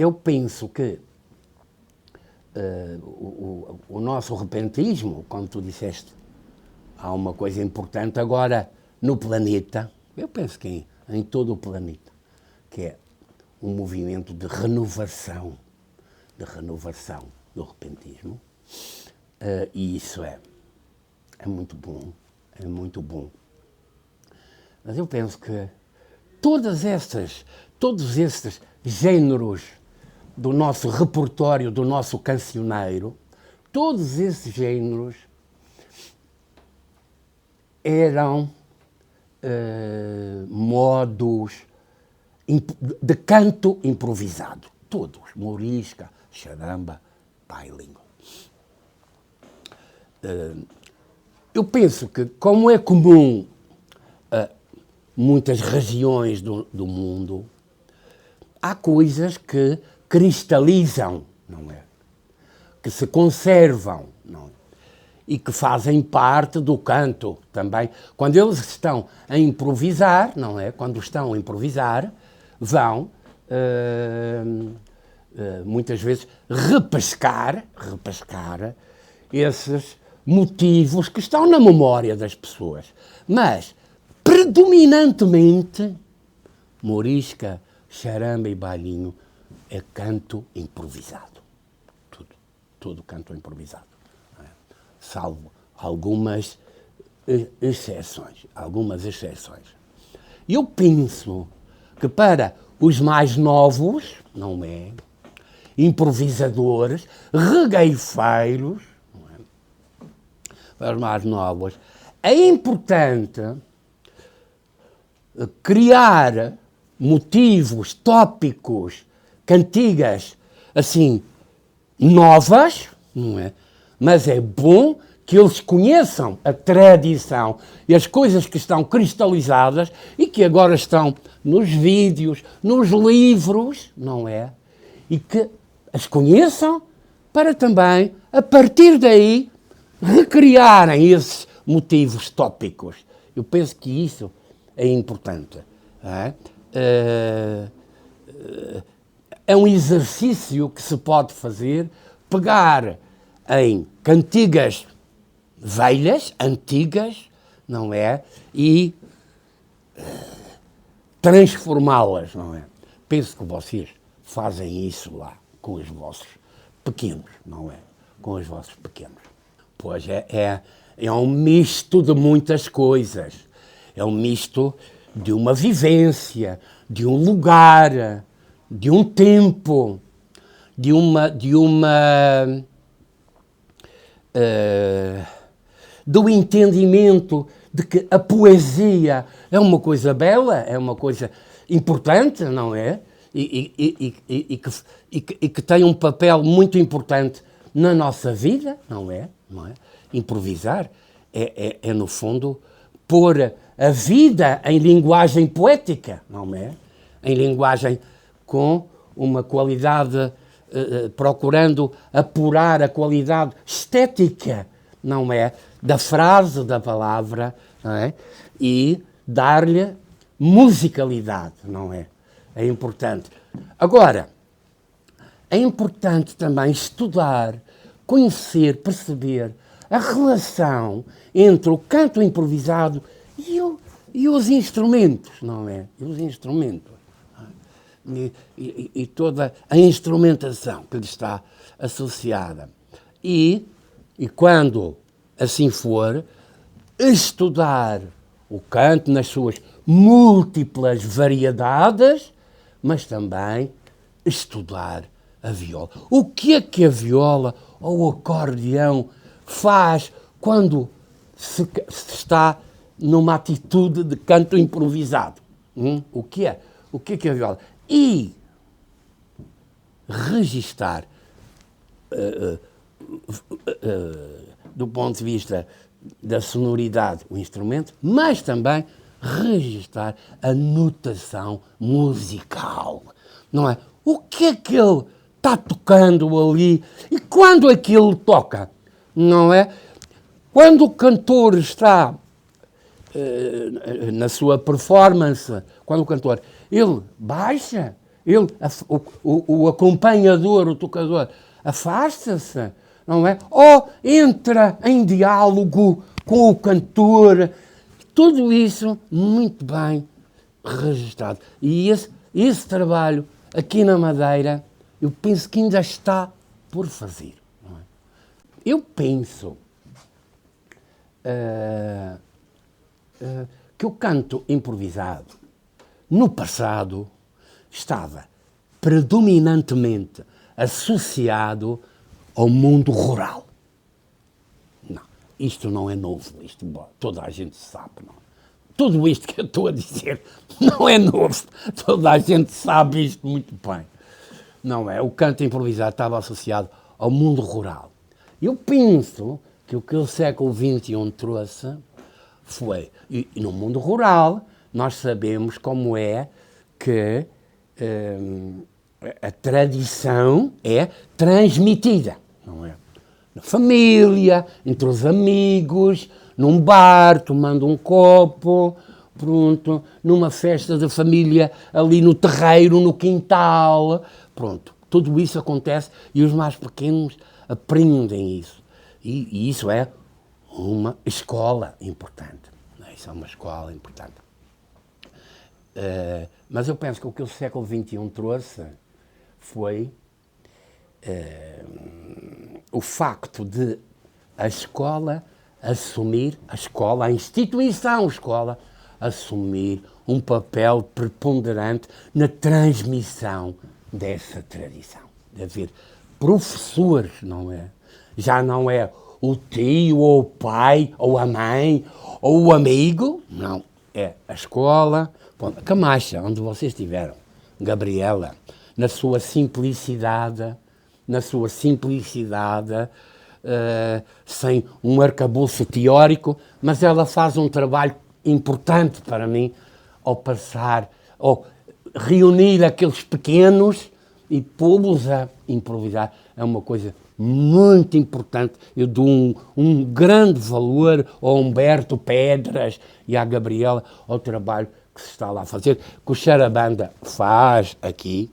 eu penso que o nosso repentismo, como tu disseste, há uma coisa importante agora no planeta, eu penso que em todo o planeta, que é um movimento de renovação do repentismo, e isso é muito bom, é muito bom. Mas eu penso que todos estes géneros do nosso repertório, do nosso cancioneiro, todos esses géneros eram modos de canto improvisado. Todos. Morisca, charamba, bailinho. Eu penso que, como é comum a muitas regiões do mundo, há coisas que cristalizam, não é? Que se conservam, não é? E que fazem parte do canto também. Quando eles estão a improvisar, não é? Quando estão a improvisar, vão muitas vezes repescar esses motivos que estão na memória das pessoas. Mas, predominantemente, morisca, charamba e bailinho é canto improvisado. Tudo canto improvisado. Não é? Salvo algumas exceções. Eu penso que para os mais novos, não é? Improvisadores, regueifeiros, não é? Para os mais novos, é importante criar motivos, tópicos, cantigas, assim, novas, não é? Mas é bom que eles conheçam a tradição e as coisas que estão cristalizadas e que agora estão nos vídeos, nos livros, não é? E que as conheçam para também, a partir daí, recriarem esses motivos tópicos. Eu penso que isso é importante. É um exercício que se pode fazer, pegar em cantigas velhas, antigas, não é? E transformá-las, não é? Penso que vocês fazem isso lá com os vossos pequenos, não é? Com os vossos pequenos. Pois é um misto de muitas coisas. É um misto de uma vivência, de um lugar, de um tempo, do entendimento de que a poesia é uma coisa bela, é uma coisa importante, não é? E que tem um papel muito importante na nossa vida, não é? Improvisar é, no fundo, pôr a vida em linguagem poética, não é? Em linguagem com uma qualidade, procurando apurar a qualidade estética, não é? Da frase, da palavra, não é? E dar-lhe musicalidade, não é? É importante. Agora, é importante também estudar, conhecer, perceber a relação entre o canto improvisado e os instrumentos, não é? E os instrumentos. E toda a instrumentação que lhe está associada. E quando assim for, estudar o canto nas suas múltiplas variedades, mas também estudar a viola. O que é que a viola ou o acordeão faz quando se está numa atitude de canto improvisado? O que é? O que é que a viola? E registar, do ponto de vista da sonoridade, o instrumento, mas também registar a notação musical, não é? O que é que ele está tocando ali e quando aquilo toca, não é? Quando o cantor está na sua performance, quando o cantor, ele baixa, Ele, o acompanhador, o tocador, afasta-se, não é? Ou entra em diálogo com o cantor. Tudo isso muito bem registrado. E esse trabalho aqui na Madeira, eu penso que ainda está por fazer. Não é? Eu penso que o canto improvisado, no passado, estava predominantemente associado ao mundo rural. Não, isto não é novo, isto toda a gente sabe. Não. Tudo isto que eu estou a dizer não é novo, toda a gente sabe isto muito bem. Não é? O canto improvisado estava associado ao mundo rural. Eu penso que o que o século XXI trouxe foi, e no mundo rural, nós sabemos como é que a tradição é transmitida, não é? Na família, entre os amigos, num bar, tomando um copo, pronto, numa festa da família, ali no terreiro, no quintal, pronto. Tudo isso acontece e os mais pequenos aprendem isso. E isso é uma escola importante. Isso é uma escola importante. Mas eu penso que o que o século XXI trouxe foi o facto de a escola assumir, a instituição escola, assumir um papel preponderante na transmissão dessa tradição. De haver professores, não é? Já não é o tio, ou o pai, ou a mãe, ou o amigo, não. É a escola, a Camacha, onde vocês estiveram, Gabriela, na sua simplicidade, sem um arcabouço teórico, mas ela faz um trabalho importante para mim ao reunir aqueles pequenos e pô-los a improvisar. É uma coisa muito importante. Eu dou um grande valor ao Humberto Pedras e à Gabriela ao trabalho que se está lá a fazer, que o Charabanda faz aqui,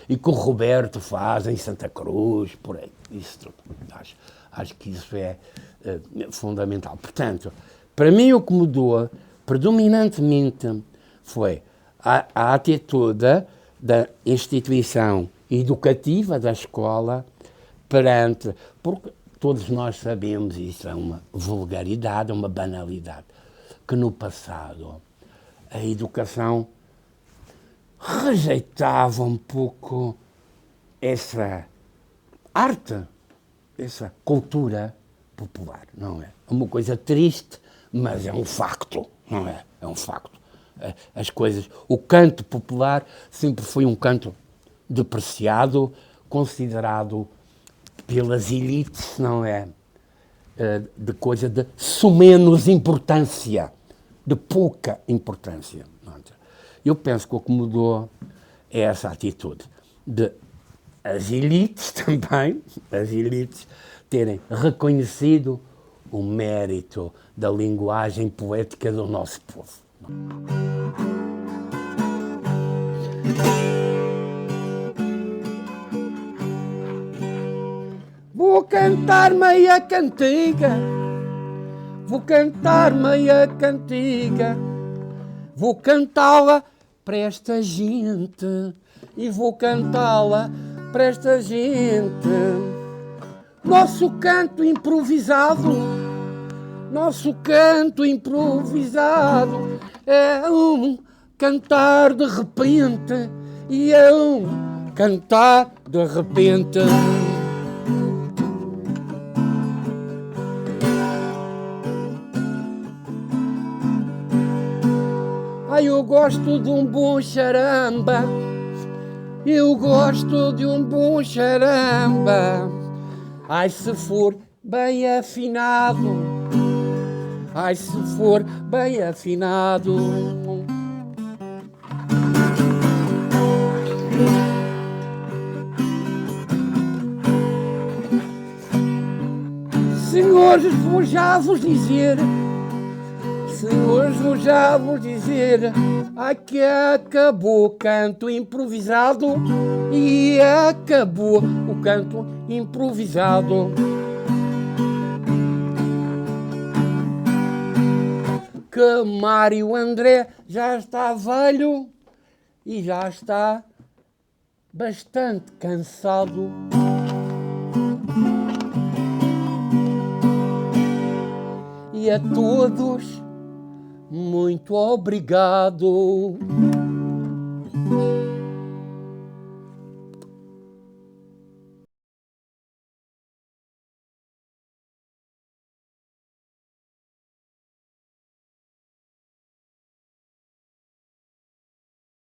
e que o Roberto faz em Santa Cruz, por aí. Isso tudo. Acho que isso é fundamental. Portanto, para mim o que mudou predominantemente foi a atitude da instituição educativa da escola porque todos nós sabemos, e isso é uma vulgaridade, uma banalidade, que no passado a educação rejeitava um pouco essa arte, essa cultura popular, não é? É uma coisa triste, mas é um facto, não é? É um facto. As coisas, o canto popular sempre foi um canto depreciado, considerado pelas elites, não é? De coisa de sumenos importância, de pouca importância. Eu penso que o que mudou é essa atitude de as elites também, as elites terem reconhecido o mérito da linguagem poética do nosso povo. Vou cantar meia cantiga, vou cantar meia cantiga, vou cantá-la para esta gente e vou cantá-la para esta gente. Nosso canto improvisado é um cantar de repente e é um cantar de repente. Ai, eu gosto de um bom charamba, eu gosto de um bom charamba. Ai, se for bem afinado, ai, se for bem afinado. Senhores, vou já vos dizer, Se hoje vou já vos dizer que acabou o canto improvisado e acabou o canto improvisado. Que Mário André já está velho e já está bastante cansado. E a todos, muito obrigado.